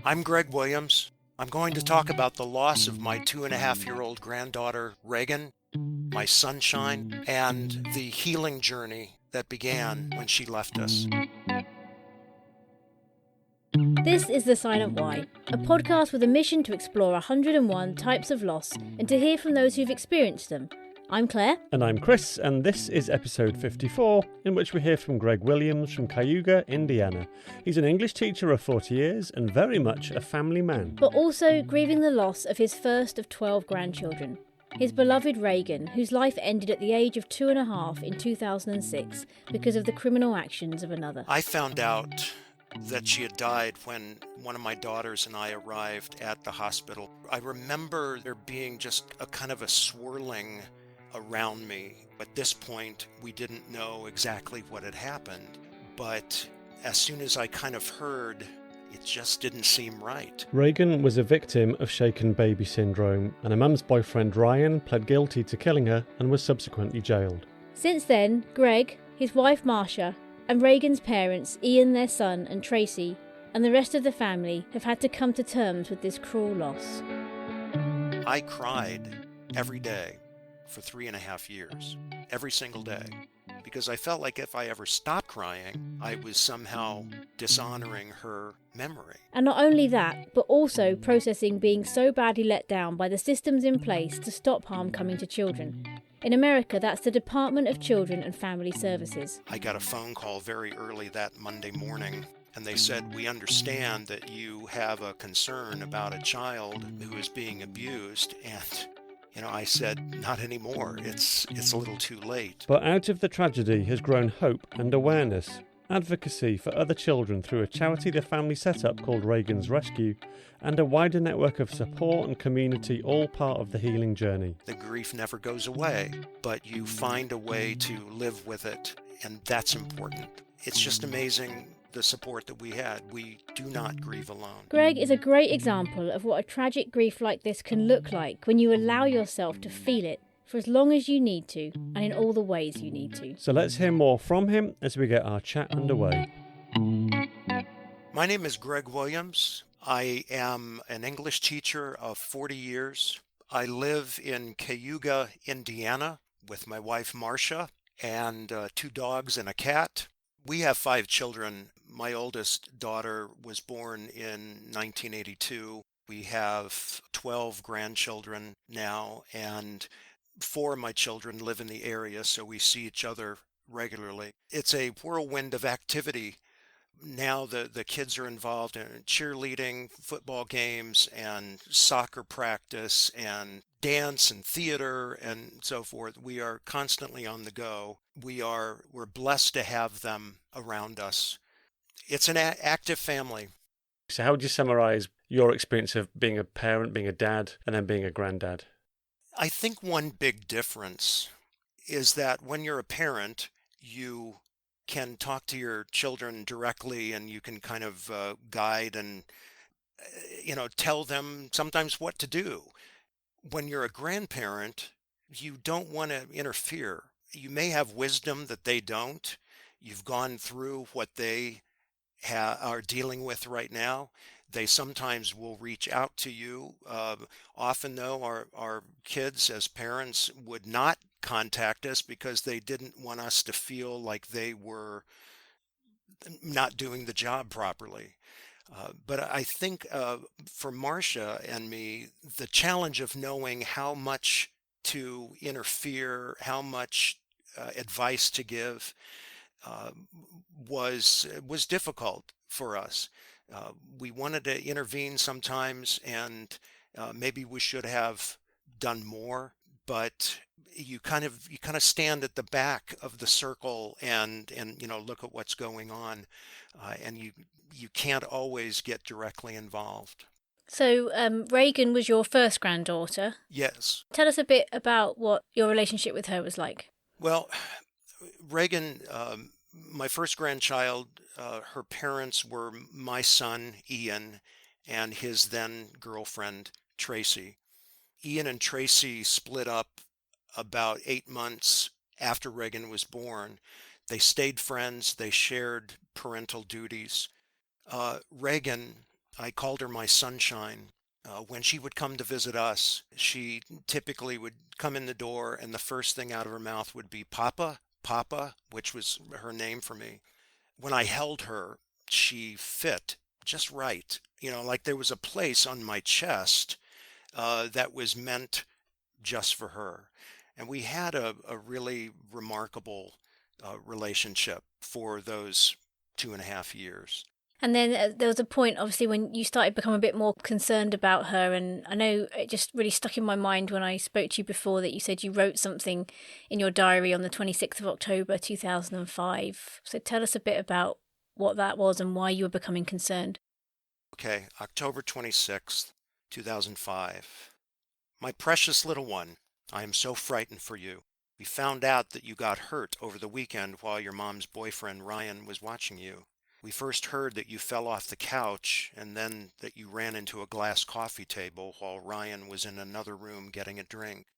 I'm Greg Williams. I'm going to talk about the loss of my 2.5-year-old granddaughter, Reagan, my sunshine, and the healing journey that began when she left us. This is The Silent Why, a podcast with a mission to explore 101 types of loss and to hear from those who've experienced them. I'm Claire. And I'm Chris, and this is episode 54, in which we hear from Greg Williams from Cayuga, Indiana. He's an English teacher of 40 years and very much a family man. But also grieving the loss of his first of 12 grandchildren. His beloved Reagan, whose life ended at the age of 2.5 in 2006 because of the criminal actions of another. I found out that she had died when one of my daughters and I arrived at the hospital. I remember there being just a kind of a swirling around me. At this point, we didn't know exactly what had happened, but as soon as I kind of heard, it just didn't seem right. Reagan was a victim of shaken baby syndrome, and her mum's boyfriend Ryan pled guilty to killing her and was subsequently jailed. Since then, Greg, his wife Marsha, and Reagan's parents, Ian, their son, and Tracy, and the rest of the family have had to come to terms with this cruel loss. I cried every day for 3.5 years, every single day, because I felt like if I ever stopped crying, I was somehow dishonoring her memory. And not only that, but also processing being so badly let down by the systems in place to stop harm coming to children. In America, that's the Department of Children and Family Services. I got a phone call very early that Monday morning, and they said, "We understand that you have a concern about a child who is being abused," and I said, "Not anymore. It's a little too late." But out of the tragedy has grown hope and awareness, advocacy for other children through a charity the family set up called Reagan's Rescue, and a wider network of support and community, all part of the healing journey. The grief never goes away, but you find a way to live with it, and that's important. It's just amazing the support that we had. We do not grieve alone. Greg is a great example of what a tragic grief like this can look like when you allow yourself to feel it for as long as you need to and in all the ways you need to. So let's hear more from him as we get our chat underway. My name is Greg Williams. I am an English teacher of 40 years. I live in Cayuga, Indiana with my wife Marsha and 2 dogs and a cat. We have 5 children. My oldest daughter was born in 1982. We have 12 grandchildren now, and 4 of my children live in the area, so we see each other regularly. It's a whirlwind of activity. Now the kids are involved in cheerleading, football games, and soccer practice, and dance and theater, and so forth. We are constantly on the go. We're blessed to have them around us. It's an active family. So how would you summarize your experience of being a parent, being a dad, and then being a granddad? I think one big difference is that when you're a parent, you can talk to your children directly, and you can kind of guide and tell them sometimes what to do. When you're a grandparent, you don't want to interfere. You may have wisdom that they don't. You've gone through what they are dealing with right now. They sometimes will reach out to you. Often, though, our kids as parents would not contact us because they didn't want us to feel like they were not doing the job properly. But I think for Marsha and me, the challenge of knowing how much to interfere, how much advice to give, was difficult for us. We wanted to intervene sometimes, and maybe we should have done more. But you kind of stand at the back of the circle and look at what's going on, and you can't always get directly involved. So Reagan was your first granddaughter. Yes. Tell us a bit about what your relationship with her was like. Well, Reagan, my first grandchild, her parents were my son, Ian, and his then girlfriend, Tracy. Ian and Tracy split up about 8 months after Reagan was born. They stayed friends. They shared parental duties. Reagan I called her my sunshine. When she would come to visit us, she typically would come in the door, and the first thing out of her mouth would be Papa, Papa, which was her name for me. When I held her, she fit just right. Like there was a place on my chest that was meant just for her. And we had a really remarkable relationship for those 2.5 years. And then there was a point, obviously, when you started becoming a bit more concerned about her. And I know it just really stuck in my mind when I spoke to you before that you said you wrote something in your diary on the 26th of October 2005. So tell us a bit about what that was and why you were becoming concerned. Okay, October 26th, 2005. My precious little one, I am so frightened for you. We found out that you got hurt over the weekend while your mom's boyfriend Ryan was watching you. We first heard that you fell off the couch and then that you ran into a glass coffee table while Ryan was in another room getting a drink.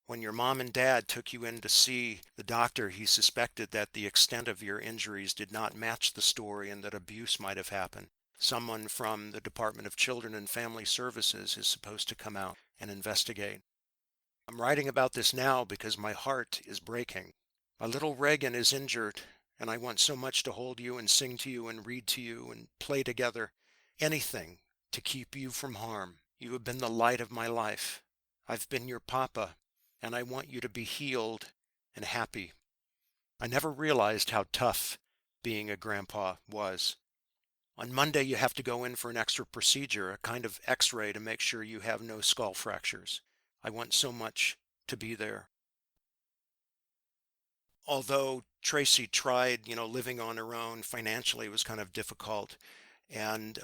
When your mom and dad took you in to see the doctor, he suspected that the extent of your injuries did not match the story and that abuse might have happened. Someone from the Department of Children and Family Services is supposed to come out and investigate. I'm writing about this now because my heart is breaking. My little Reagan is injured, and I want so much to hold you and sing to you and read to you and play together. Anything to keep you from harm. You have been the light of my life. I've been your papa, and I want you to be healed and happy. I never realized how tough being a grandpa was. On Monday, you have to go in for an extra procedure, a kind of x-ray to make sure you have no skull fractures. I want so much to be there. Although Tracy tried, living on her own financially, it was kind of difficult. And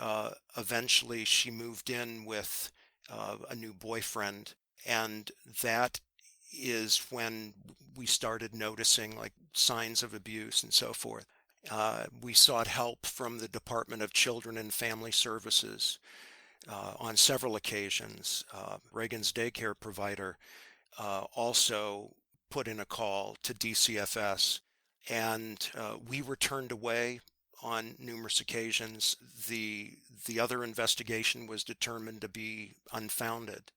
eventually she moved in with a new boyfriend. And that is when we started noticing like signs of abuse and so forth. We sought help from the Department of Children and Family Services on several occasions. Reagan's daycare provider also put in a call to DCFS, and we were turned away on numerous occasions. The other investigation was determined to be unfounded.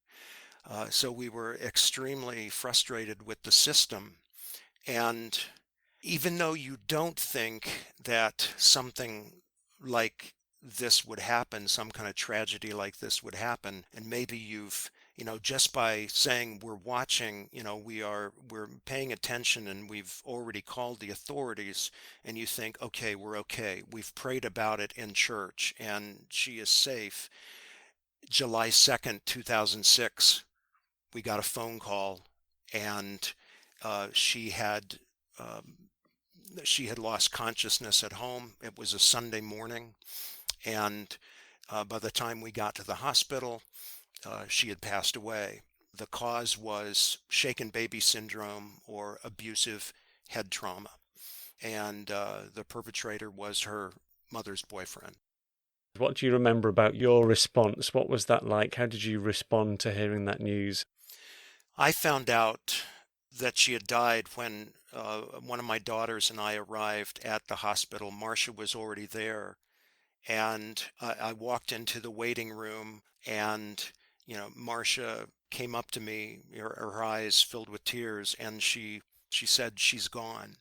So we were extremely frustrated with the system. And even though you don't think that something like this would happen, some kind of tragedy like this would happen, and maybe you've, just by saying we're watching, we're paying attention and we've already called the authorities, and you think, okay, we're okay. We've prayed about it in church and she is safe. July 2nd, 2006, we got a phone call, and she had lost consciousness at home. It was a Sunday morning, and by the time we got to the hospital, she had passed away. The cause was shaken baby syndrome or abusive head trauma, and the perpetrator was her mother's boyfriend. What do you remember about your response? What was that like? How did you respond to hearing that news? I found out that she had died when one of my daughters and I arrived at the hospital. Marsha was already there, and I walked into the waiting room, and Marsha came up to me, her eyes filled with tears, and she said, "She's gone."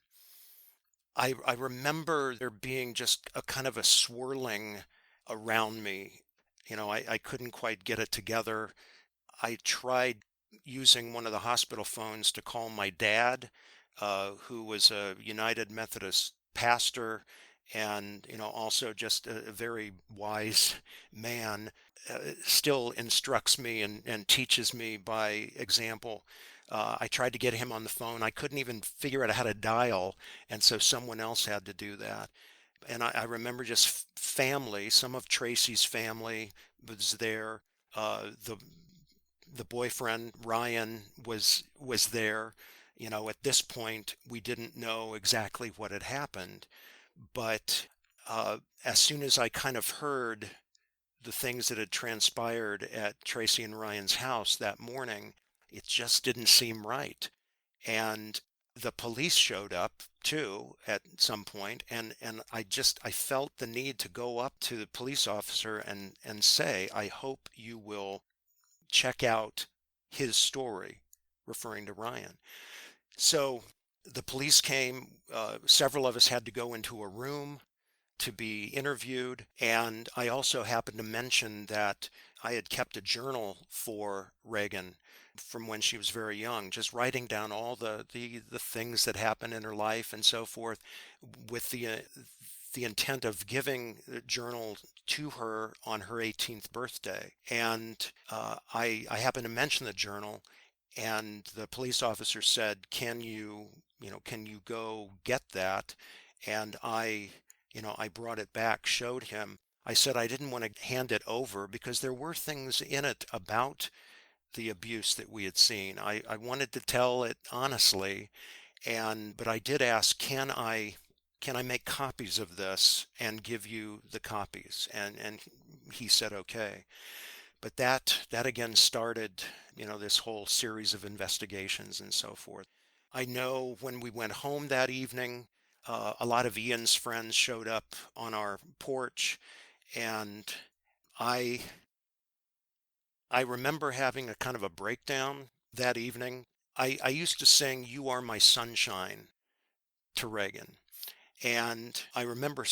I remember there being just a kind of a swirling around me. I couldn't quite get it together. I tried using one of the hospital phones to call my dad, who was a United Methodist pastor and, also just a very wise man, still instructs me and teaches me by example. I tried to get him on the phone. I couldn't even figure out how to dial, and so someone else had to do that. And I remember just family, some of Tracy's family was there. The boyfriend Ryan was there. At this point we didn't know exactly what had happened, but as soon as I kind of heard the things that had transpired at Tracy and Ryan's house that morning, it just didn't seem right. And the police showed up too at some point, and I felt the need to go up to the police officer and say, I hope you will check out his story, referring to Ryan. So the police came. Several of us had to go into a room to be interviewed. And I also happened to mention that I had kept a journal for Reagan from when she was very young, just writing down all the things that happened in her life and so forth, with the intent of giving the journal to her on her 18th birthday. And I happened to mention the journal, and the police officer said, can you go get that? And I brought it back, showed him. I said I didn't want to hand it over because there were things in it about the abuse that we had seen. I wanted to tell it honestly, but I did ask, can I make copies of this and give you the copies? And he said okay. But that again started, this whole series of investigations and so forth. I know when we went home that evening, a lot of Ian's friends showed up on our porch, and I I remember having a kind of a breakdown that evening. I used to sing "You Are My Sunshine" to Reagan, and I remember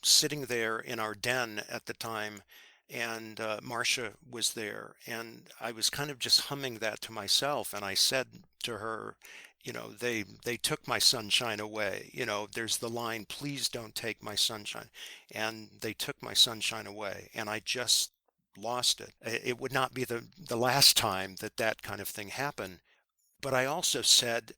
sitting there in our den at the time, and Marsha was there, and I was kind of just humming that to myself, and I said to her, they took my sunshine away. There's the line, "Please don't take my sunshine," and they took my sunshine away, and I just lost it. It would not be the last time that kind of thing happened. But I also said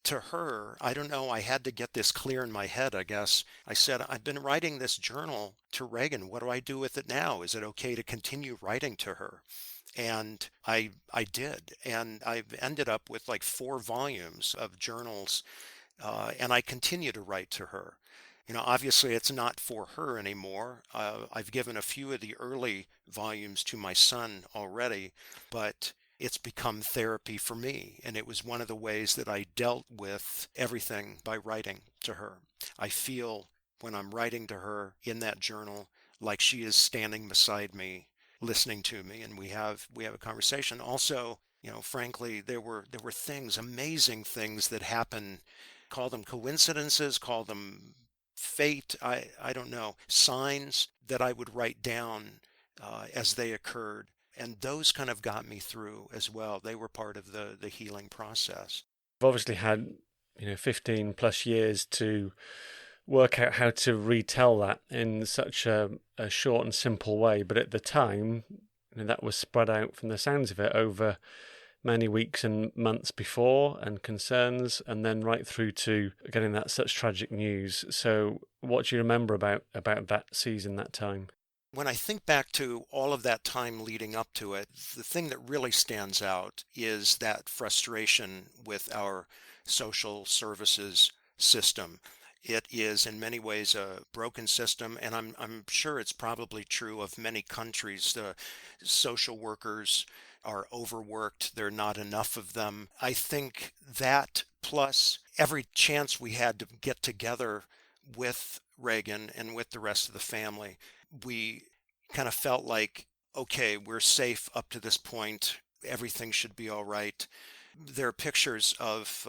to her, I don't know, I had to get this clear in my head, I guess. I said, I've been writing this journal to Reagan. What do I do with it now? Is it okay to continue writing to her? And I did. And I've ended up with like 4 volumes of journals, and I continue to write to her. Obviously it's not for her anymore. I've given a few of the early volumes to my son already, but it's become therapy for me. And it was one of the ways that I dealt with everything by writing to her. I feel when I'm writing to her in that journal like she is standing beside me, listening to me, and we have a conversation. Also, frankly, there were things, amazing things that happen. Call them coincidences, call them fate. I don't know, signs that I would write down as they occurred. And those kind of got me through as well. They were part of the healing process. I've obviously had 15 plus years to work out how to retell that in such a short and simple way, but at the time that was spread out, from the sounds of it, over many weeks and months before, and concerns, and then right through to getting that such tragic news. So what do you remember about that season, that time? When I think back to all of that time leading up to it, the thing that really stands out is that frustration with our social services system. It is in many ways a broken system, and I'm sure it's probably true of many countries. The social workers are overworked. There are not enough of them. I think that, plus every chance we had to get together with Reagan and with the rest of the family, we kind of felt like, okay, we're safe up to this point. Everything should be all right. There are pictures of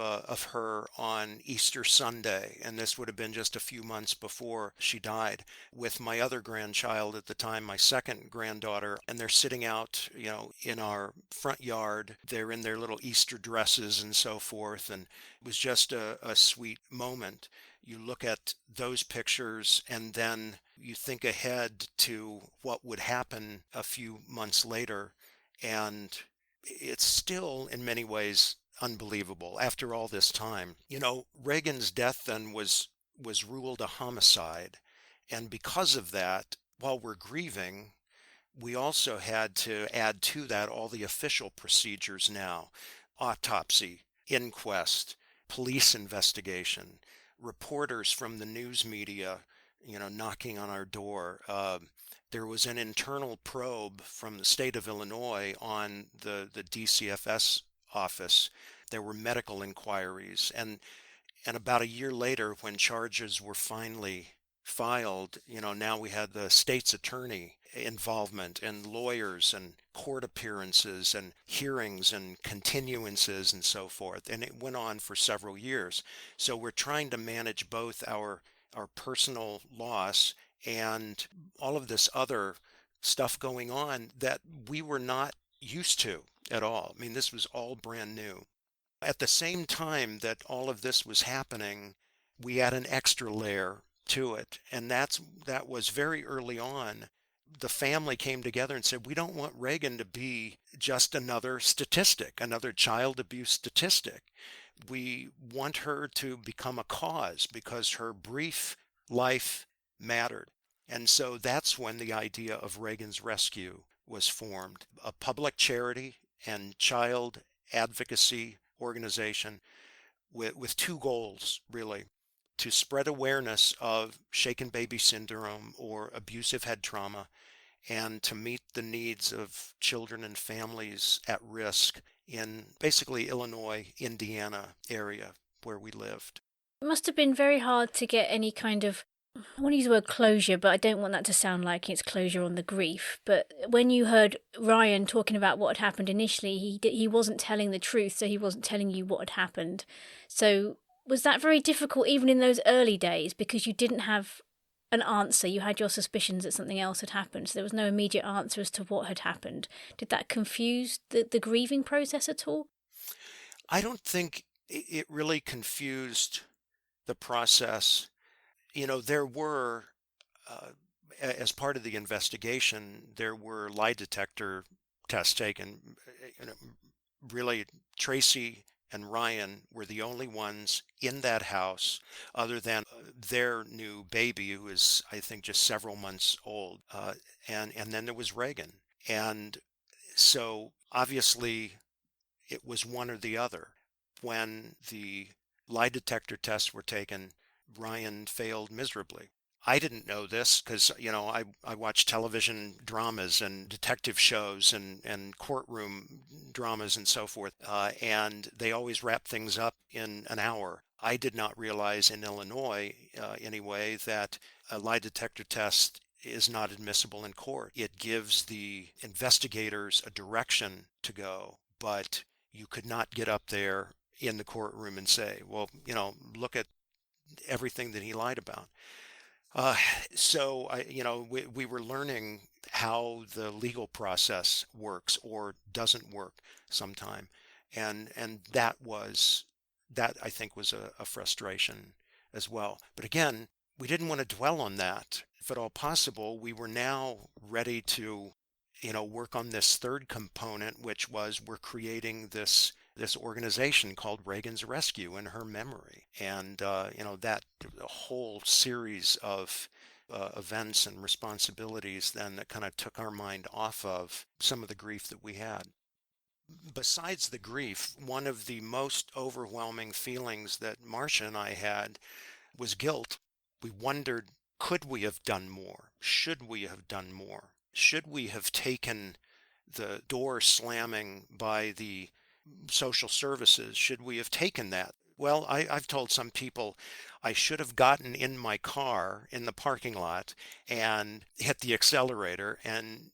her on Easter Sunday, and this would have been just a few months before she died, with my other grandchild at the time, my second granddaughter, and they're sitting out, in our front yard. They're in their little Easter dresses and so forth, and it was just a sweet moment. You look at those pictures, and then you think ahead to what would happen a few months later, and it's still in many ways unbelievable after all this time. Reagan's death then was ruled a homicide, and because of that, while we're grieving, we also had to add to that all the official procedures now: autopsy, inquest, police investigation, reporters from the news media, knocking on our door. There was an internal probe from the state of Illinois on the DCFS office. There were medical inquiries, and And about a year later, when charges were finally filed, now we had the state's attorney involvement and lawyers and court appearances and hearings and continuances and so forth. And it went on for several years. So we're trying to manage both our personal loss and all of this other stuff going on that we were not used to at all. I mean, this was all brand new. At the same time that all of this was happening, we had an extra layer to it, and that was very early on. The family came together and said, we don't want Reagan to be just another statistic, another child abuse statistic. We want her to become a cause because her brief life mattered. And so that's when the idea of Reagan's Rescue was formed, a public charity and child advocacy organization with two goals, really: to spread awareness of shaken baby syndrome or abusive head trauma, and to meet the needs of children and families at risk in basically Illinois, Indiana area where we lived. It must have been very hard to get any kind of, I want to use the word closure, but I don't want that to sound like it's closure on the grief. But when you heard Ryan talking about what had happened initially, he wasn't telling the truth, so he wasn't telling you what had happened. So was that very difficult even in those early days, because you didn't have an answer? You had your suspicions that something else had happened, so there was no immediate answer as to what had happened. Did that confuse the grieving process at all? I don't think it really confused the process. There were, as part of the investigation, there were lie detector tests taken. Really, Tracy and Ryan were the only ones in that house, other than their new baby, who is, I think, just several months old. And then there was Reagan. And so obviously it was one or the other. When the lie detector tests were taken, Ryan failed miserably. I didn't know this because, I watch television dramas and detective shows and courtroom dramas and so forth, and they always wrap things up in an hour. I did not realize in Illinois, anyway, that a lie detector test is not admissible in court. It gives the investigators a direction to go, but you could not get up there in the courtroom and say, well, look at everything that he lied about. So we were learning how the legal process works or doesn't work sometime, and that I think was a frustration as well. But again, we didn't want to dwell on that. If at all possible, we were now ready to work on this third component, which was we're creating this organization called Reagan's Rescue in her memory. And, that whole series of events and responsibilities then that kind of took our mind off of some of the grief that we had. Besides the grief, one of the most overwhelming feelings that Marsha and I had was guilt. We wondered, could we have done more? Should we have done more? Should we have taken the door slamming by the social services? Should we have taken that? Well, I've told some people I should have gotten in my car in the parking lot and hit the accelerator, and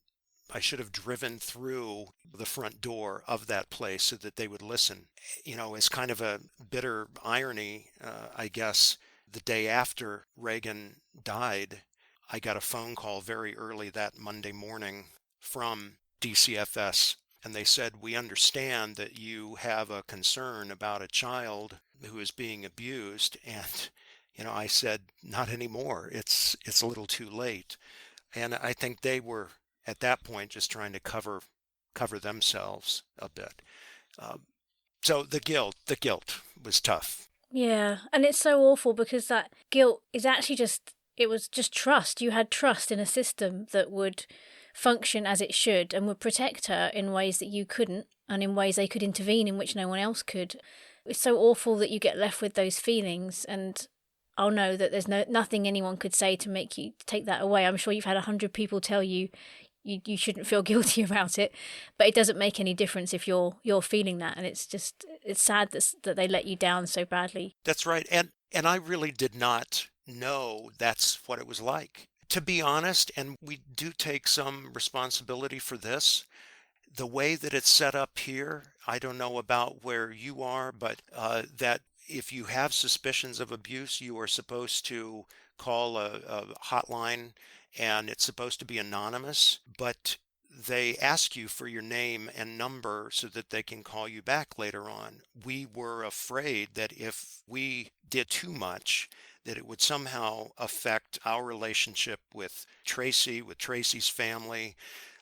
I should have driven through the front door of that place so that they would listen. As kind of a bitter irony, I guess, the day after Reagan died, I got a phone call very early that Monday morning from DCFS. And they said, we understand that you have a concern about a child who is being abused. And, I said, not anymore. It's a little too late. And I think they were at that point just trying to cover themselves a bit. So the guilt was tough. Yeah, and it's so awful because that guilt is actually it was just trust. You had trust in a system that would function as it should and would protect her in ways that you couldn't, and in ways they could intervene in which no one else could. It's so awful that you get left with those feelings, and I'll know that there's nothing anyone could say to make you take that away. I'm sure you've had 100 people tell you you shouldn't feel guilty about it, but it doesn't make any difference if you're feeling that, and it's sad that they let you down so badly. That's right. And I really did not know that's what it was like. To be honest, and we do take some responsibility for this, the way that it's set up here, I don't know about where you are, but that if you have suspicions of abuse, you are supposed to call a hotline, and it's supposed to be anonymous, but they ask you for your name and number so that they can call you back later on. We were afraid that if we did too much, that it would somehow affect our relationship with Tracy, with Tracy's family.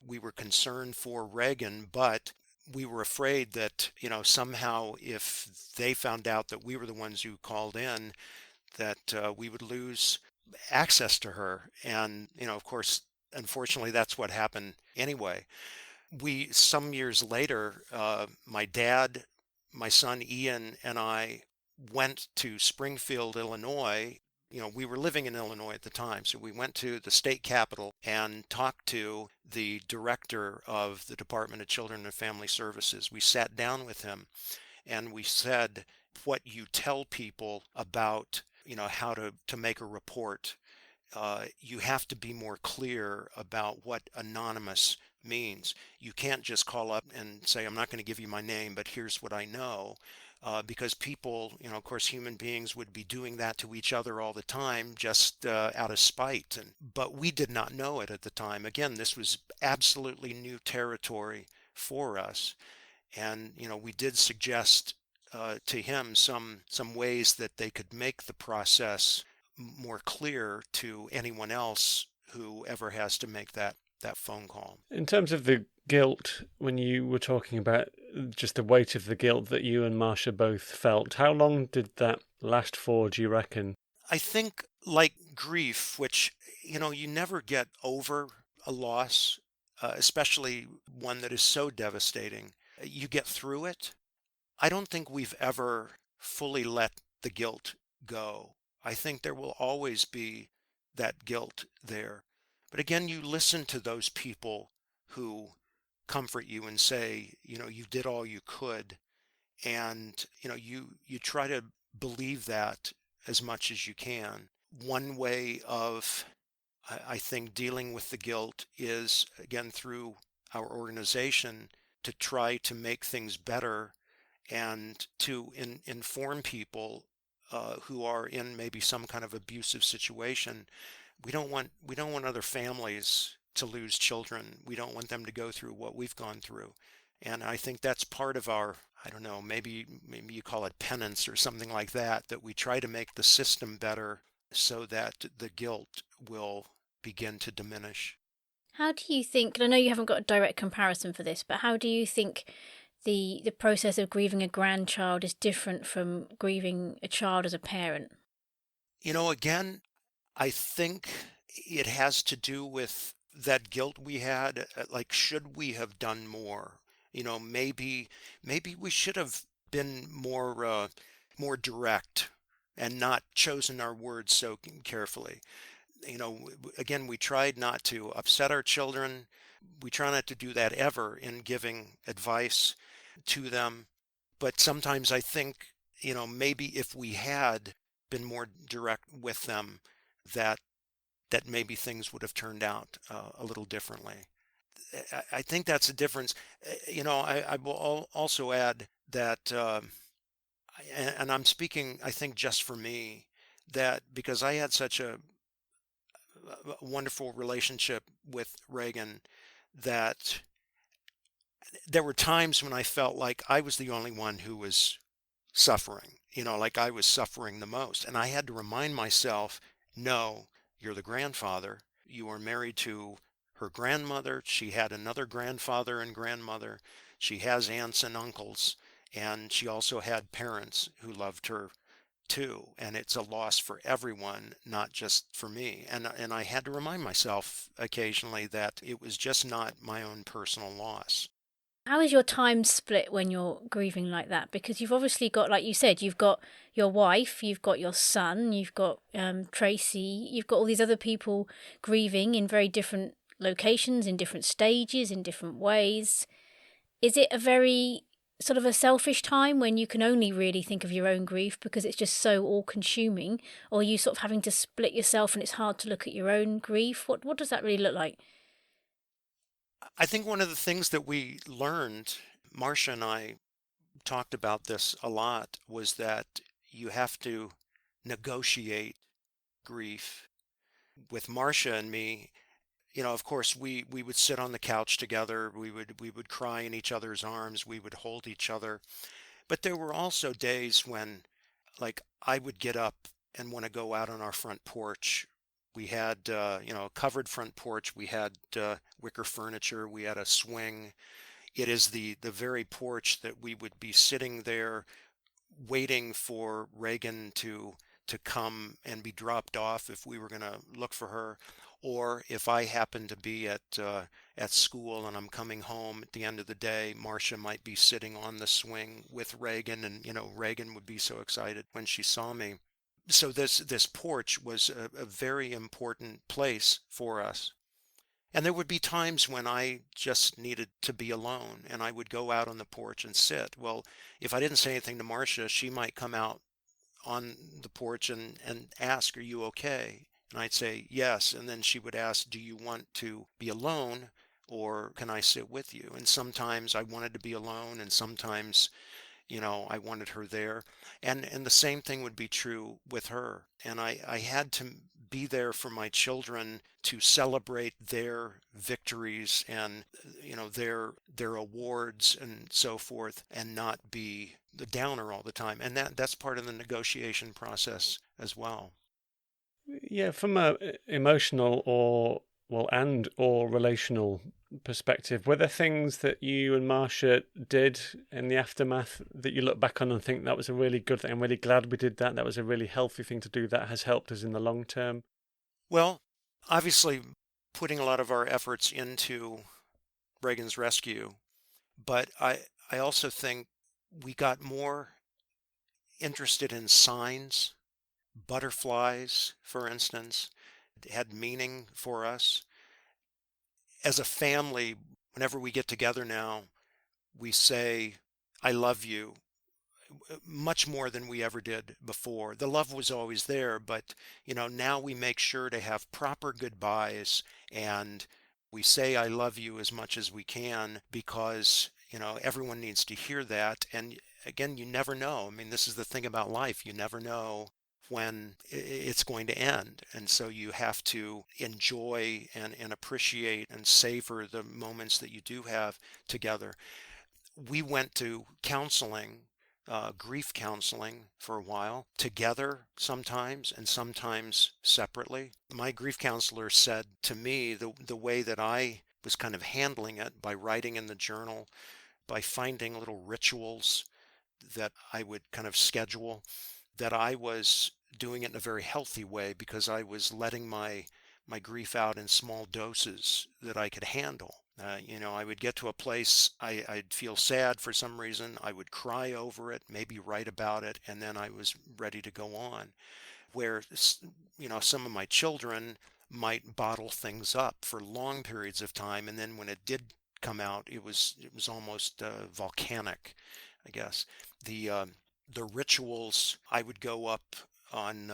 We were concerned for Reagan, but we were afraid that, somehow if they found out that we were the ones who called in, that we would lose access to her. And, of course, unfortunately, that's what happened anyway. Some years later, my dad, my son Ian, and I went to Springfield, Illinois. We were living in Illinois at the time, so we went to the state capitol and talked to the director of the Department of Children and Family Services. We sat down with him and we said, what you tell people about, how to make a report, you have to be more clear about what anonymous means. You can't just call up and say, I'm not going to give you my name, but here's what I know. Because people, of course, human beings would be doing that to each other all the time, just out of spite. But we did not know it at the time. Again, this was absolutely new territory for us. And, we did suggest to him some ways that they could make the process more clear to anyone else who ever has to make that phone call. In terms of the guilt, when you were talking about just the weight of the guilt that you and Marsha both felt, how long did that last for, do you reckon? I think like grief, which, you never get over a loss, especially one that is so devastating. You get through it. I don't think we've ever fully let the guilt go. I think there will always be that guilt there. But again, you listen to those people who comfort you and say, you did all you could. And, you try to believe that as much as you can. One way of, I think, dealing with the guilt is, again, through our organization to try to make things better and to inform people who are in maybe some kind of abusive situation. We don't want other families to lose children. We don't want them to go through what we've gone through. And I think that's part of our, I don't know, maybe you call it penance or something like that, that we try to make the system better so that the guilt will begin to diminish. How do you think, and I know you haven't got a direct comparison for this, but how do you think the process of grieving a grandchild is different from grieving a child as a parent? Again, I think it has to do with that guilt we had. Like, should we have done more? Maybe we should have been more direct and not chosen our words so carefully. Again, we tried not to upset our children. We try not to do that ever in giving advice to them. But sometimes I think, maybe if we had been more direct with them, that maybe things would have turned out a little differently. I think that's a difference. I will also add that, and I'm speaking, I think, just for me, that because I had such a wonderful relationship with Reagan, that there were times when I felt like I was the only one who was suffering, like I was suffering the most. And I had to remind myself, no, you're the grandfather. You are married to her grandmother. She had another grandfather and grandmother. She has aunts and uncles. And she also had parents who loved her too. And it's a loss for everyone, not just for me. And I had to remind myself occasionally that it was just not my own personal loss. How is your time split when you're grieving like that? Because you've obviously got, like you said, you've got your wife, you've got your son, you've got Tracy, you've got all these other people grieving in very different locations, in different stages, in different ways. Is it a very sort of a selfish time when you can only really think of your own grief because it's just so all-consuming, or are you sort of having to split yourself and it's hard to look at your own grief? What does that really look like? I think one of the things that we learned, Marsha and I talked about this a lot, was that you have to negotiate grief. With Marsha and me, of course, we would sit on the couch together. We would cry in each other's arms. We would hold each other. But there were also days when, like, I would get up and want to go out on our front porch. We had, a covered front porch. We had wicker furniture. We had a swing. It is the very porch that we would be sitting there waiting for Reagan to come and be dropped off if we were going to look for her, or if I happen to be at school and I'm coming home at the end of the day, Marsha might be sitting on the swing with Reagan, and Reagan would be so excited when she saw me. So this porch was a very important place for us. And there would be times when I just needed to be alone and I would go out on the porch and sit. Well, if I didn't say anything to Marsha, she might come out on the porch and ask, "Are you okay?" And I'd say, "Yes." And then she would ask, "Do you want to be alone or can I sit with you?" And sometimes I wanted to be alone and sometimes I wanted her there. And the same thing would be true with her. And I had to be there for my children to celebrate their victories and their awards and so forth, and not be the downer all the time. And that's part of the negotiation process as well. Yeah, from a emotional or relational perspective, were there things that you and Marsha did in the aftermath that you look back on and think that was a really good thing? I'm really glad we did that. That was a really healthy thing to do. That has helped us in the long term. Well, obviously putting a lot of our efforts into Reagan's rescue, but I also think we got more interested in signs. Butterflies, for instance, had meaning for us. As a family, whenever we get together now, we say, "I love you," much more than we ever did before. The love was always there, but now we make sure to have proper goodbyes, and we say "I love you" as much as we can, because everyone needs to hear that. And again, you never know. I mean, this is the thing about life. You never know when it's going to end. And so you have to enjoy and appreciate and savor the moments that you do have together. We went to counseling, grief counseling, for a while, together sometimes and sometimes separately. My grief counselor said to me the way that I was kind of handling it, by writing in the journal, by finding little rituals that I would kind of schedule, that I was doing it in a very healthy way, because I was letting my grief out in small doses that I could handle. I would get to a place, I'd feel sad for some reason, I would cry over it, maybe write about it, and then I was ready to go on. Where, some of my children might bottle things up for long periods of time, and then when it did come out, it was almost volcanic, I guess. The rituals, I would go up on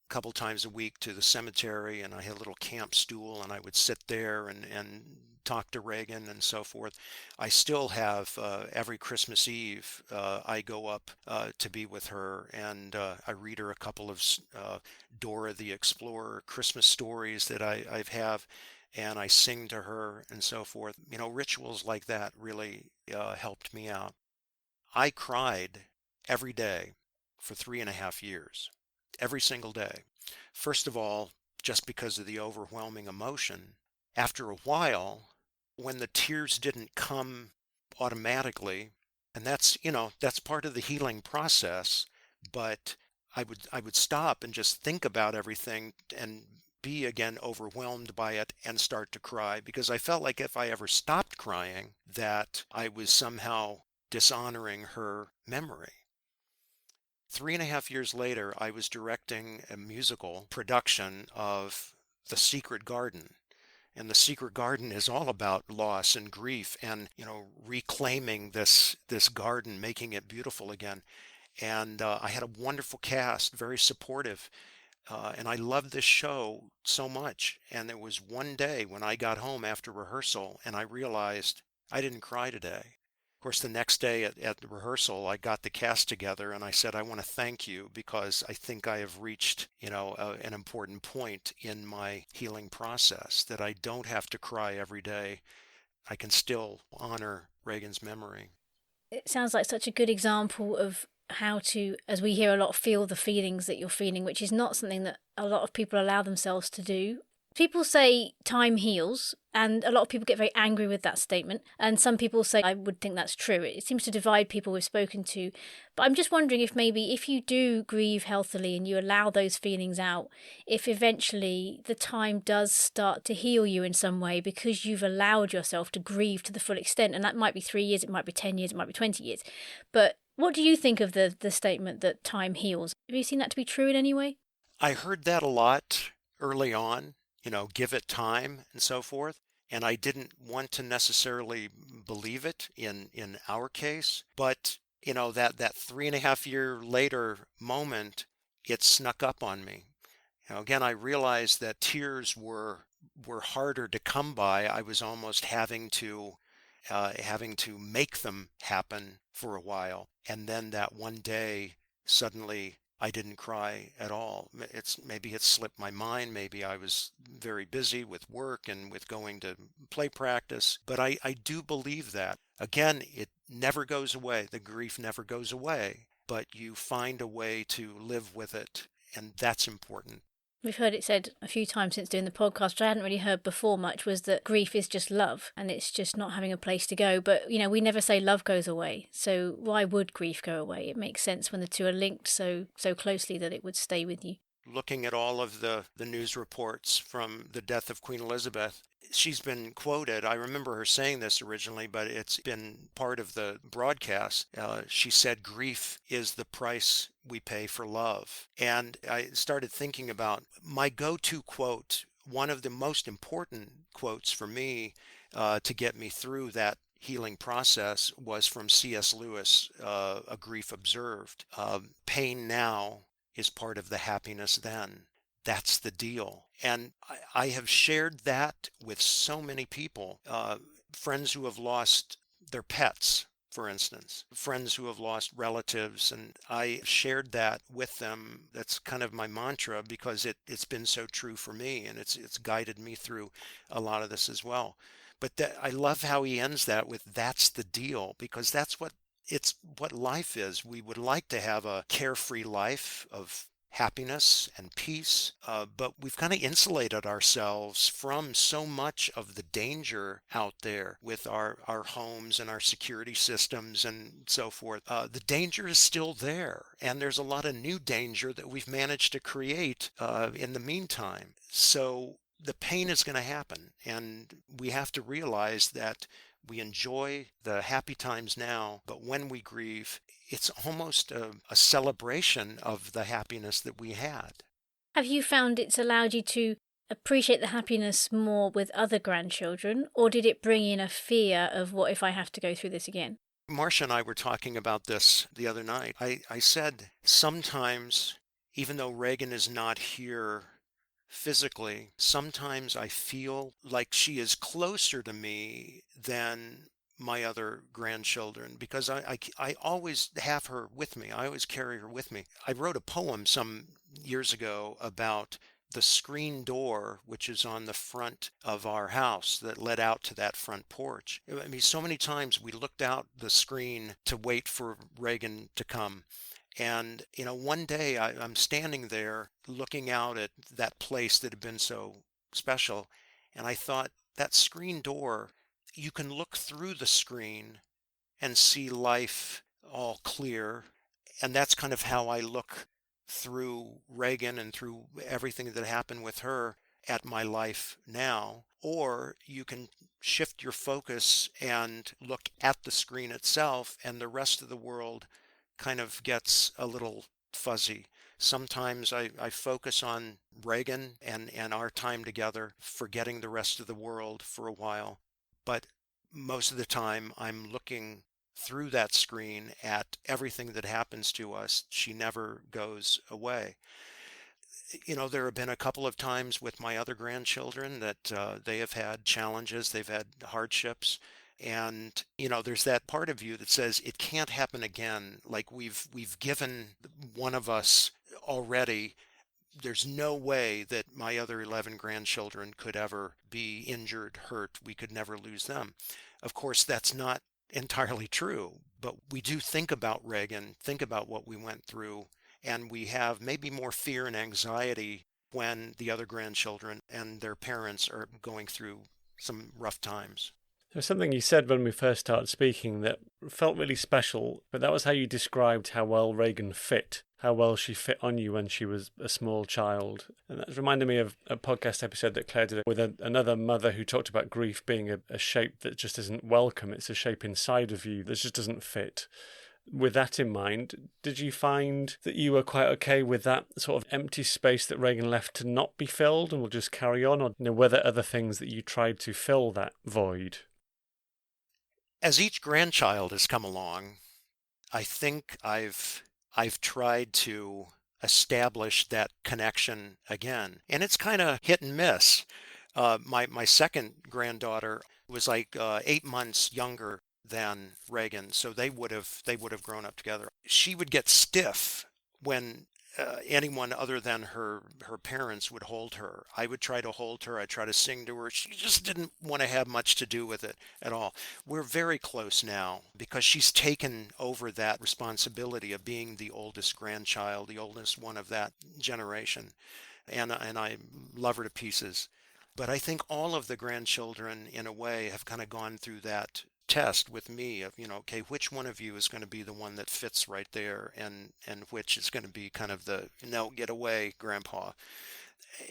couple times a week to the cemetery, and I had a little camp stool, and I would sit there and talk to Reagan and so forth. I still have every Christmas Eve, I go up to be with her, and I read her a couple of Dora the Explorer Christmas stories that I have, and I sing to her and so forth. Rituals like that really helped me out. I cried every day for 3.5 years, every single day. First of all, just because of the overwhelming emotion. After a while, when the tears didn't come automatically, and that's part of the healing process, but I would stop and just think about everything and be again overwhelmed by it and start to cry, because I felt like if I ever stopped crying, that I was somehow dishonoring her memory. 3.5 years later, I was directing a musical production of The Secret Garden. And the Secret Garden is all about loss and grief and, reclaiming this garden, making it beautiful again. And I had a wonderful cast, very supportive. And I loved this show so much. And there was one day when I got home after rehearsal and I realized I didn't cry today. Of course, the next day at the rehearsal, I got the cast together and I said, I want to thank you because I think I have reached, an important point in my healing process that I don't have to cry every day. I can still honor Reagan's memory. It sounds like such a good example of how to, as we hear a lot, feel the feelings that you're feeling, which is not something that a lot of people allow themselves to do. People say time heals, and a lot of people get very angry with that statement. And some people say, I would think that's true. It seems to divide people we've spoken to. But I'm just wondering if maybe if you do grieve healthily and you allow those feelings out, if eventually the time does start to heal you in some way because you've allowed yourself to grieve to the full extent. And that might be 3 years, it might be 10 years, it might be 20 years. But what do you think of the statement that time heals? Have you seen that to be true in any way? I heard that a lot early on, give it time and so forth. And I didn't want to necessarily believe it in our case. But, that 3.5 year later moment, it snuck up on me. Again, I realized that tears were harder to come by. I was almost having to make them happen for a while. And then that one day, suddenly I didn't cry at all. Maybe it slipped my mind. Maybe I was very busy with work and with going to play practice. But I do believe that. Again, it never goes away. The grief never goes away, but you find a way to live with it. And that's important. We've heard it said a few times since doing the podcast, which I hadn't really heard before much, was that grief is just love and it's just not having a place to go. But, we never say love goes away. So why would grief go away? It makes sense when the two are linked so closely that it would stay with you. Looking at all of the news reports from the death of Queen Elizabeth, she's been quoted. I remember her saying this originally, but it's been part of the broadcast. She said, grief is the price we pay for love. And I started thinking about my go-to quote, one of the most important quotes for me to get me through that healing process was from C.S. Lewis, A Grief Observed. Pain now is part of the happiness then. That's the deal. And I have shared that with so many people, friends who have lost their pets, for instance, friends who have lost relatives, and I shared that with them. That's kind of my mantra because it's been so true for me, and it's guided me through a lot of this as well. But I love how he ends that with "that's the deal," because it's what life is. We would like to have a carefree life of happiness and peace, but we've kind of insulated ourselves from so much of the danger out there with our homes and our security systems and so forth. The danger is still there, and there's a lot of new danger that we've managed to create in the meantime. So the pain is going to happen, and we have to realize that we enjoy the happy times now, but when we grieve, it's almost a celebration of the happiness that we had. Have you found it's allowed you to appreciate the happiness more with other grandchildren, or did it bring in a fear of what if I have to go through this again? Marsha and I were talking about this the other night. I said sometimes, even though Reagan is not here physically, sometimes I feel like she is closer to me than my other grandchildren because I always have her with me. I always carry her with me. I wrote a poem some years ago about the screen door, which is on the front of our house that led out to that front porch. I mean, so many times we looked out the screen to wait for Reagan to come. And, one day I'm standing there looking out at that place that had been so special. And I thought, that screen door, you can look through the screen and see life all clear. And that's kind of how I look through Reagan and through everything that happened with her at my life now. Or you can shift your focus and look at the screen itself, and the rest of the world kind of gets a little fuzzy. Sometimes I focus on Reagan and our time together, forgetting the rest of the world for a while. But most of the time, I'm looking through that screen at everything that happens to us. She never goes away. There have been a couple of times with my other grandchildren that they have had challenges, they've had hardships. And there's that part of you that says it can't happen again. Like we've given one of us already. There's no way that my other 11 grandchildren could ever be injured, hurt. We could never lose them. Of course, that's not entirely true, but we do think about Reagan, think about what we went through, and we have maybe more fear and anxiety when the other grandchildren and their parents are going through some rough times. There was something you said when we first started speaking that felt really special, but that was how you described how well Reagan fit, how well she fit on you when she was a small child. And that reminded me of a podcast episode that Claire did with another mother who talked about grief being a shape that just isn't welcome. It's a shape inside of you that just doesn't fit. With that in mind, did you find that you were quite okay with that sort of empty space that Reagan left to not be filled and will just carry on? Or were there other things that you tried to fill that void? As each grandchild has come along, I think I've tried to establish that connection again. And it's kind of hit and miss. My second granddaughter was like 8 months younger than Reagan, so they would have grown up together. She would get stiff when anyone other than her parents would hold her. I would try to hold her. I'd try to sing to her. She just didn't want to have much to do with it at all. We're very close now because she's taken over that responsibility of being the oldest grandchild, the oldest one of that generation. And I love her to pieces. But I think all of the grandchildren, in a way, have kind of gone through that test with me of, okay, which one of you is going to be the one that fits right there, and which is going to be kind of the, no, get away, grandpa.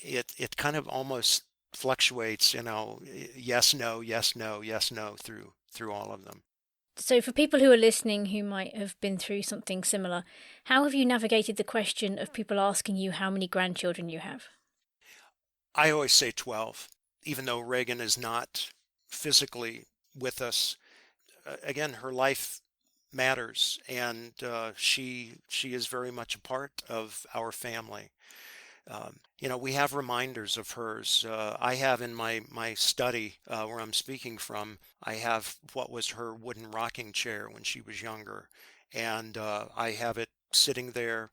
It kind of almost fluctuates, yes, no, yes, no, yes, no, through all of them. So, for people who are listening who might have been through something similar, how have you navigated the question of people asking you how many grandchildren you have? I always say 12, even though Reagan is not physically with us. Again, her life matters, and she is very much a part of our family. We have reminders of hers. I have in my study where I'm speaking from, I have what was her wooden rocking chair when she was younger, and I have it sitting there.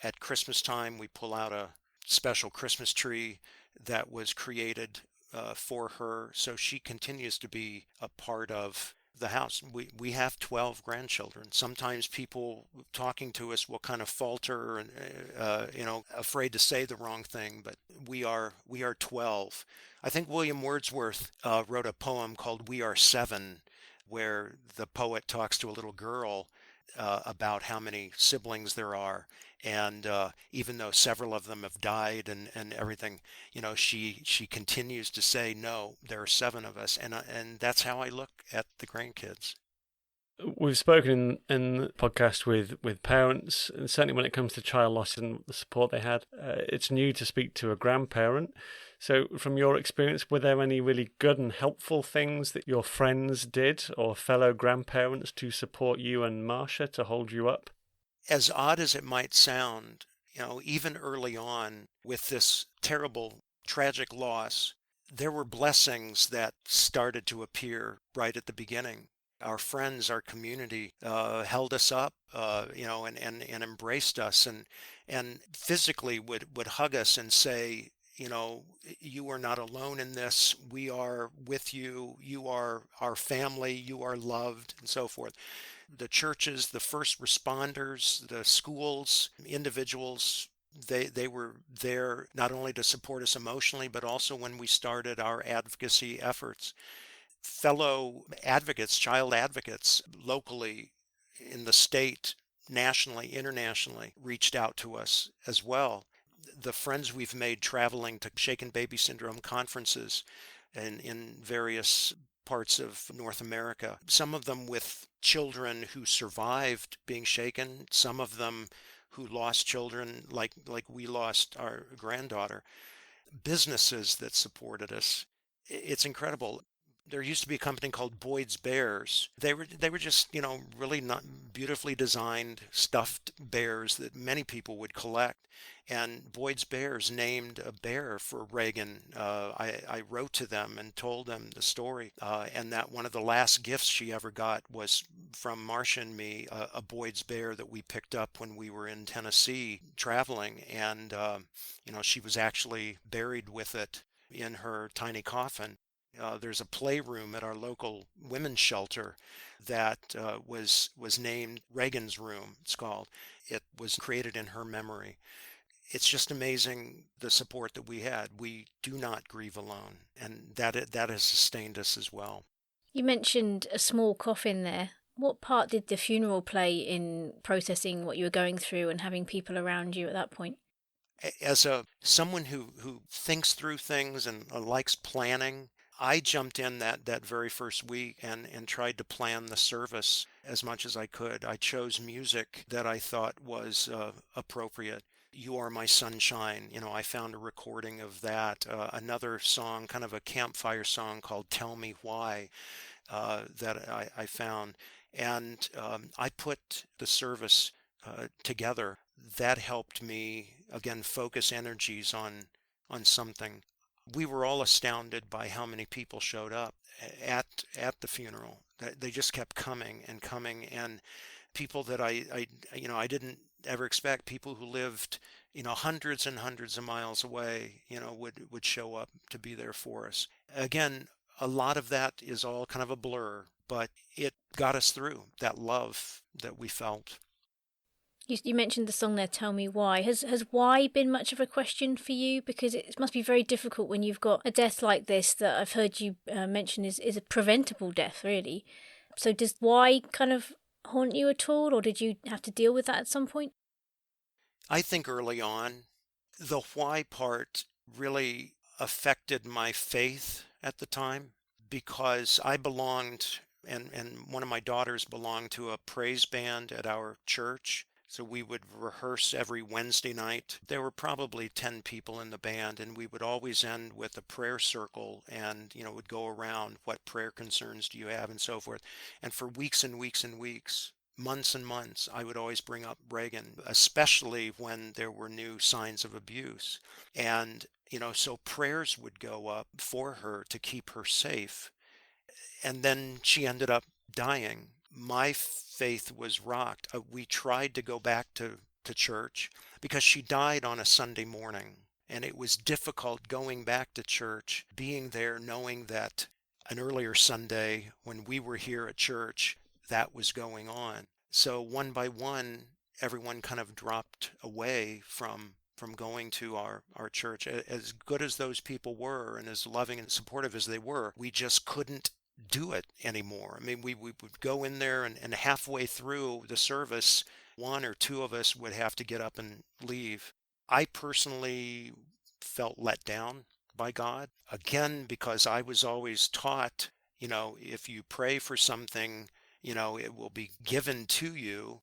At Christmas time, we pull out a special Christmas tree that was created for her, so she continues to be a part of the house. We have 12 grandchildren. Sometimes people talking to us will kind of falter and afraid to say the wrong thing, but we are 12. I think William Wordsworth wrote a poem called "We Are Seven," where the poet talks to a little girl about how many siblings there are. And even though several of them have died and everything, she continues to say, no, there are 7 of us. And that's how I look at the grandkids. We've spoken in the podcast with parents, and certainly when it comes to child loss and the support they had, it's new to speak to a grandparent. So from your experience, were there any really good and helpful things that your friends did or fellow grandparents to support you and Marsha to hold you up? As odd as it might sound, even early on with this terrible, tragic loss, there were blessings that started to appear right at the beginning. Our friends, our community held us up, and embraced us and physically would hug us and say, you are not alone in this. We are with you. You are our family. You are loved, and so forth. The churches, the first responders, the schools, individuals, they were there not only to support us emotionally, but also when we started our advocacy efforts. Fellow advocates, child advocates, locally, in the state, nationally, internationally, reached out to us as well. The friends we've made traveling to Shaken Baby Syndrome conferences and in various parts of North America, some of them with children who survived being shaken, some of them who lost children like we lost our granddaughter, businesses that supported us. It's incredible. There used to be a company called Boyd's Bears. They were just, really not beautifully designed stuffed bears that many people would collect. And Boyd's Bears named a bear for Reagan. I wrote to them and told them the story, and that one of the last gifts she ever got was from Marsha and me, a Boyd's Bear that we picked up when we were in Tennessee traveling, and she was actually buried with it in her tiny coffin. There's a playroom at our local women's shelter that was named Reagan's Room, it's called. It was created in her memory. It's just amazing the support that we had. We do not grieve alone, and that has sustained us as well. You mentioned a small coffin there. What part did the funeral play in processing what you were going through and having people around you at that point? As someone who thinks through things and likes planning, I jumped in that very first week and tried to plan the service as much as I could. I chose music that I thought was appropriate. You Are My Sunshine, I found a recording of that. Another song, kind of a campfire song called Tell Me Why, that I found. And I put the service together. That helped me, again, focus energies on something. We were all astounded by how many people showed up at the funeral. They just kept coming and coming, and people that I didn't ever expect. People who lived hundreds and hundreds of miles away, would show up to be there for us. Again, a lot of that is all kind of a blur, but it got us through that love that we felt. You mentioned the song there, Tell Me Why. Has why been much of a question for you? Because it must be very difficult when you've got a death like this that I've heard you mention is a preventable death, really. So does why kind of haunt you at all, or did you have to deal with that at some point? I think early on, the why part really affected my faith at the time because I belonged, and one of my daughters belonged to a praise band at our church. So we would rehearse every Wednesday night. There were probably 10 people in the band, and we would always end with a prayer circle and, would go around, what prayer concerns do you have, and so forth. And for weeks and weeks and weeks, months and months, I would always bring up Reagan, especially when there were new signs of abuse. And, so prayers would go up for her to keep her safe. And then she ended up dying. My faith was rocked. We tried to go back to church because she died on a Sunday morning. And it was difficult going back to church, being there, knowing that an earlier Sunday when we were here at church, that was going on. So one by one, everyone kind of dropped away from going to our church. As good as those people were and as loving and supportive as they were, we just couldn't do it anymore. I mean, we would go in there and halfway through the service, one or two of us would have to get up and leave. I personally felt let down by God, again, because I was always taught, if you pray for something, it will be given to you.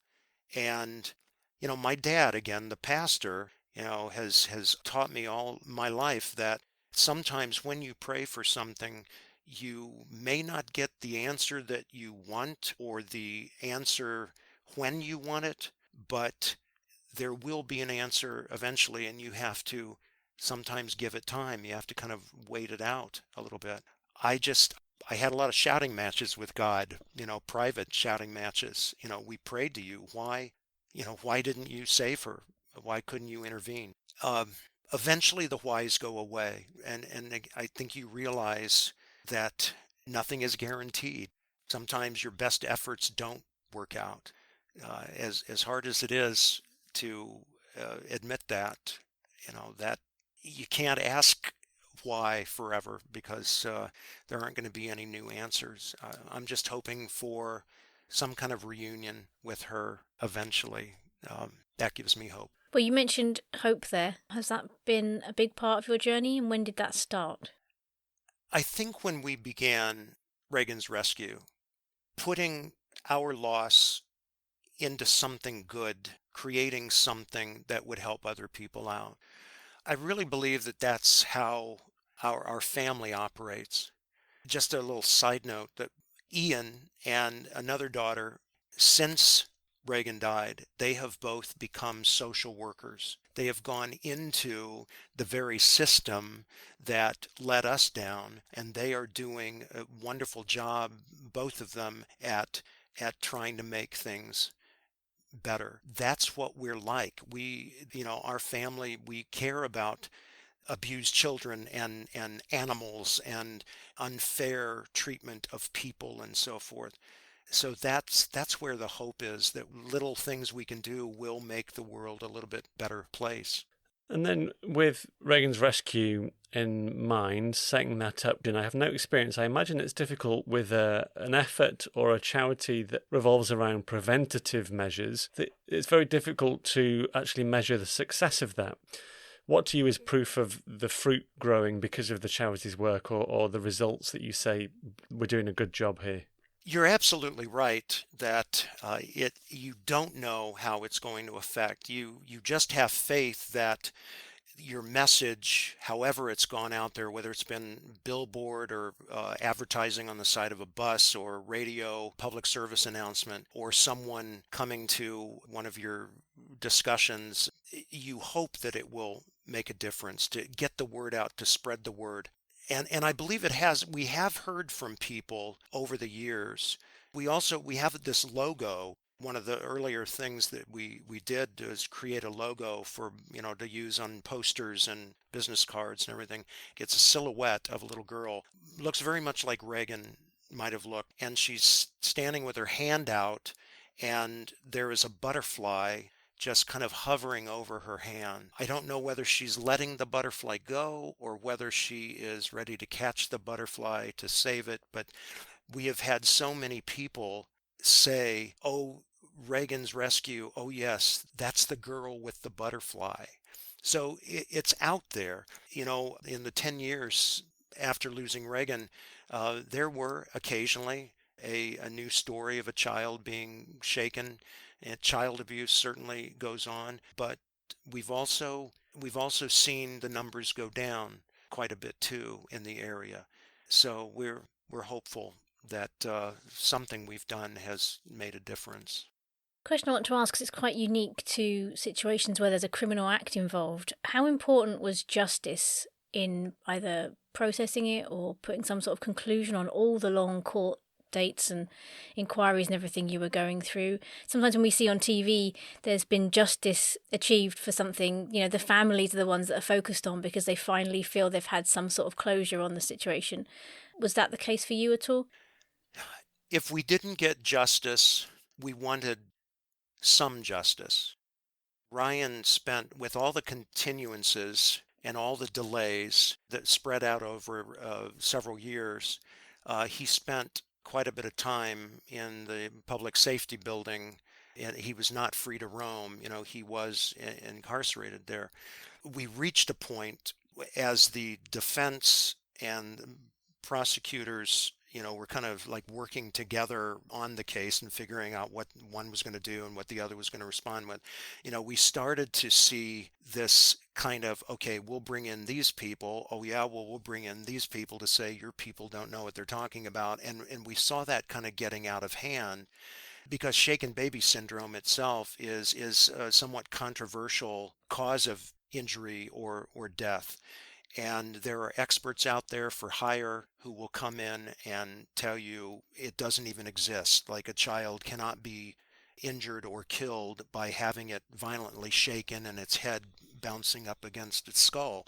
And, my dad, again, the pastor, has taught me all my life that sometimes when you pray for something, you may not get the answer that you want or the answer when you want it, but there will be an answer eventually, and you have to sometimes give it time. You have to kind of wait it out a little bit. I had a lot of shouting matches with God, private shouting matches. We prayed to you. Why didn't you save her? Why couldn't you intervene? Eventually the whys go away. And I think you realize that nothing is guaranteed. Sometimes your best efforts don't work out. As hard as it is to admit that, that you can't ask why forever because there aren't going to be any new answers. I'm just hoping for some kind of reunion with her eventually. That gives me hope. Well, you mentioned hope there. Has that been a big part of your journey, and when did that start? I think when we began Reagan's rescue, putting our loss into something good, creating something that would help other people out. I really believe that that's how our family operates. Just a little side note that Ian and another daughter, since Reagan died, they have both become social workers. They have gone into the very system that let us down, and they are doing a wonderful job, both of them, at trying to make things better. That's what we're like. Our family, we care about abused children and animals and unfair treatment of people and so forth. So that's where the hope is, that little things we can do will make the world a little bit better place. And then with Reagan's Rescue in mind, setting that up, and I have no experience, I imagine it's difficult with an effort or a charity that revolves around preventative measures. It's very difficult to actually measure the success of that. What to you is proof of the fruit growing because of the charity's work, or the results that you say we're doing a good job here? You're absolutely right that you don't know how it's going to affect. You just have faith that your message, however it's gone out there, whether it's been billboard or advertising on the side of a bus or radio, public service announcement, or someone coming to one of your discussions, you hope that it will make a difference, to get the word out, to spread the word. And I believe it has. We have heard from people over the years. We have this logo. One of the earlier things that we did was create a logo for, to use on posters and business cards and everything. It's a silhouette of a little girl. Looks very much like Reagan might have looked. And she's standing with her hand out, and there is a butterfly just kind of hovering over her hand. I don't know whether she's letting the butterfly go or whether she is ready to catch the butterfly to save it. But we have had so many people say, "Oh, Reagan's Rescue, oh yes, that's the girl with the butterfly." So it's out there. In the 10 years after losing Reagan, there were occasionally a new story of a child being shaken. And child abuse certainly goes on, but we've also seen the numbers go down quite a bit too in the area. So we're hopeful that something we've done has made a difference. Question I want to ask, because it's quite unique to situations where there's a criminal act involved. How important was justice in either processing it or putting some sort of conclusion on all the long court dates and inquiries and everything you were going through? Sometimes when we see on TV there's been justice achieved for something, the families are the ones that are focused on because they finally feel they've had some sort of closure on the situation. Was that the case for you at all? If we didn't get justice, we wanted some justice. Ryan spent, with all the continuances and all the delays that spread out over several years, he spent quite a bit of time in the public safety building, and he was not free to roam. He was incarcerated there. We reached a point as the defense and prosecutors, were kind of like working together on the case and figuring out what one was going to do and what the other was going to respond with. We started to see this kind of, okay, we'll bring in these people. Oh yeah, well, we'll bring in these people to say your people don't know what they're talking about. And we saw that kind of getting out of hand, because shaken baby syndrome itself is a somewhat controversial cause of injury or death. And there are experts out there for hire who will come in and tell you it doesn't even exist. Like, a child cannot be injured or killed by having it violently shaken and its head bouncing up against its skull.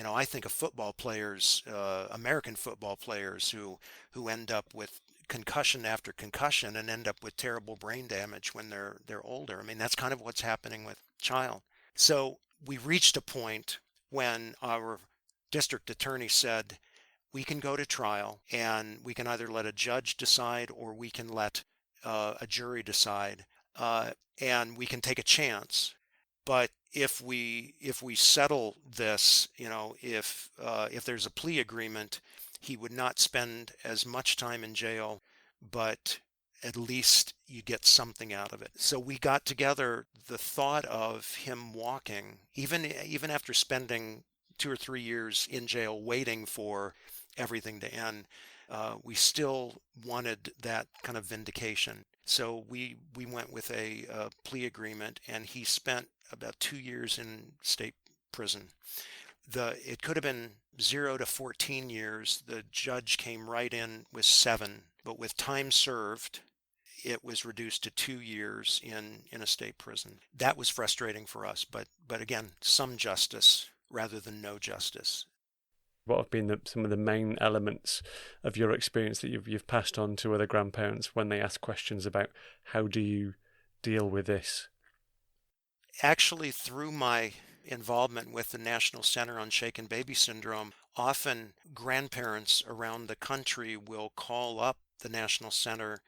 I think of football players, American football players who end up with concussion after concussion and end up with terrible brain damage when they're older. I mean, that's kind of what's happening with child. So we reached a point when our district attorney said, we can go to trial, and we can either let a judge decide or we can let a jury decide, and we can take a chance. But if we settle this, if there's a plea agreement, he would not spend as much time in jail, but at least you get something out of it. So we got together the thought of him walking, even after spending 2 or 3 years in jail waiting for everything to end. We still wanted that kind of vindication. So we went with a plea agreement, and he spent about 2 years in state prison. It could have been 0 to 14 years. The judge came right in with 7, but with time served, it was reduced to 2 years in a state prison. That was frustrating for us, but again, some justice rather than no justice. What have been some of the main elements of your experience that you've passed on to other grandparents when they ask questions about how do you deal with this? Actually, through my involvement with the National Center on Shaken Baby Syndrome, often grandparents around the country will call up the National Center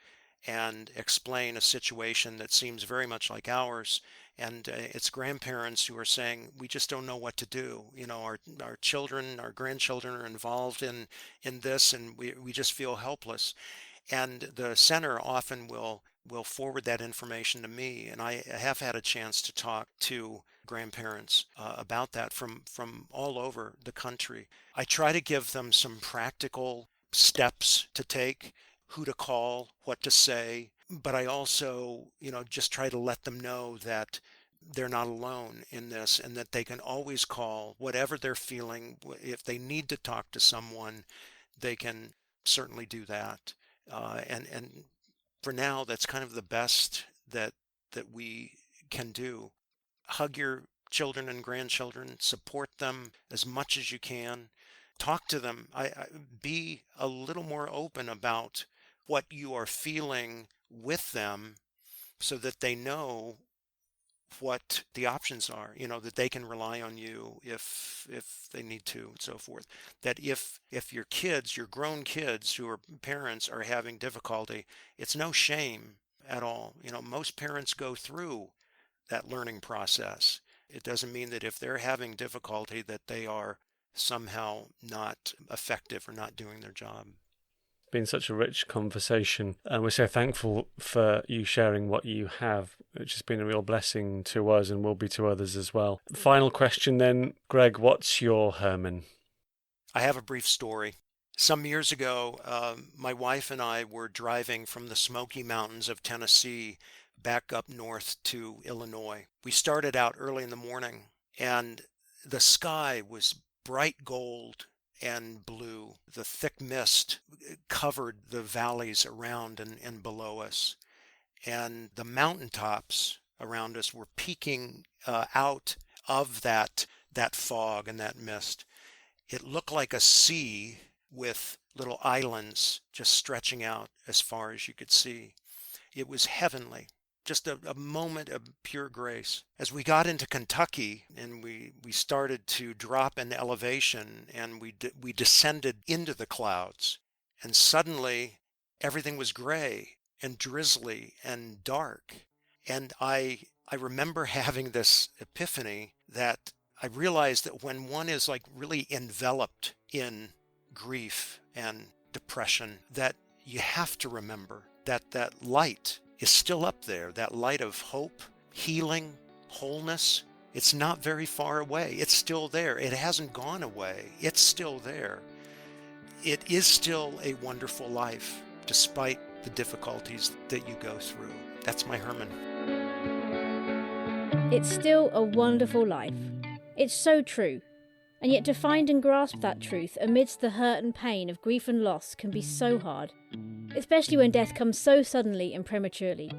and explain a situation that seems very much like ours. And it's grandparents who are saying, we just don't know what to do. Our children, our grandchildren are involved in this, and we just feel helpless. And the center often will forward that information to me. And I have had a chance to talk to grandparents about that from all over the country. I try to give them some practical steps to take, who to call, what to say, but I also, just try to let them know that they're not alone in this, and that they can always call whatever they're feeling. If they need to talk to someone, they can certainly do that. And for now, that's kind of the best that we can do. Hug your children and grandchildren, support them as much as you can. Talk to them. Be a little more open about what you are feeling with them, so that they know what the options are, that they can rely on you if they need to, and so forth. That if your kids, your grown kids who are parents, are having difficulty, it's no shame at all. Most parents go through that learning process. It doesn't mean that if they're having difficulty that they are somehow not effective or not doing their job. Been such a rich conversation, and we're so thankful for you sharing what you have, which has been a real blessing to us and will be to others as well. Final question then, Greg, what's your Herman? I have a brief story. Some years ago, my wife and I were driving from the Smoky Mountains of Tennessee back up north to Illinois. We started out early in the morning, and the sky was bright gold and blue. The thick mist covered the valleys around and below us. And the mountaintops around us were peeking out of that fog and that mist. It looked like a sea with little islands just stretching out as far as you could see. It was heavenly. Just a moment of pure grace. As we got into Kentucky and we started to drop in elevation, and we descended into the clouds, and suddenly everything was gray and drizzly and dark. And I remember having this epiphany that I realized that when one is like really enveloped in grief and depression, that you have to remember that light is still up there, that light of hope, healing, wholeness. It's not very far away. It's still there. It hasn't gone away. It's still there. It is still a wonderful life, despite the difficulties that you go through. That's my Herman. It's still a wonderful life. It's so true. And yet to find and grasp that truth amidst the hurt and pain of grief and loss can be so hard, especially when death comes so suddenly and prematurely,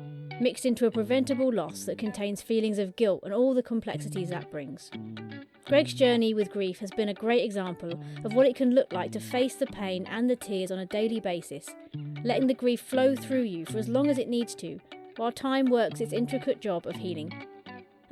mixed into a preventable loss that contains feelings of guilt and all the complexities that brings. Greg's journey with grief has been a great example of what it can look like to face the pain and the tears on a daily basis, letting the grief flow through you for as long as it needs to, while time works its intricate job of healing.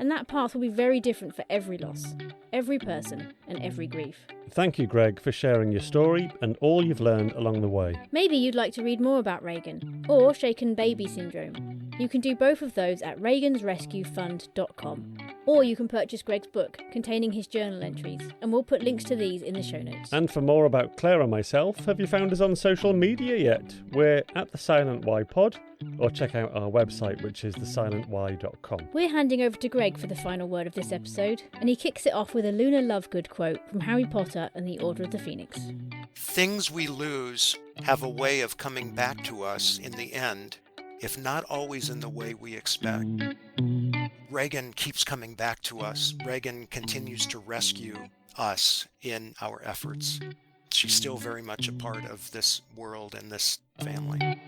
And that path will be very different for every loss, every person, and every grief. Thank you, Greg, for sharing your story and all you've learned along the way. Maybe you'd like to read more about Reagan, or Shaken Baby Syndrome. You can do both of those at reagansrescuefund.com. Or you can purchase Greg's book containing his journal entries, and we'll put links to these in the show notes. And for more about Claire and myself, have you found us on social media yet? We're at The Silent Why Pod, or check out our website, which is thesilentwhy.com. We're handing over to Greg for the final word of this episode, and he kicks it off with a Luna Lovegood quote from Harry Potter and the Order of the Phoenix. Things we lose have a way of coming back to us in the end, if not always in the way we expect. Reagan keeps coming back to us. Reagan continues to rescue us in our efforts. She's still very much a part of this world and this family.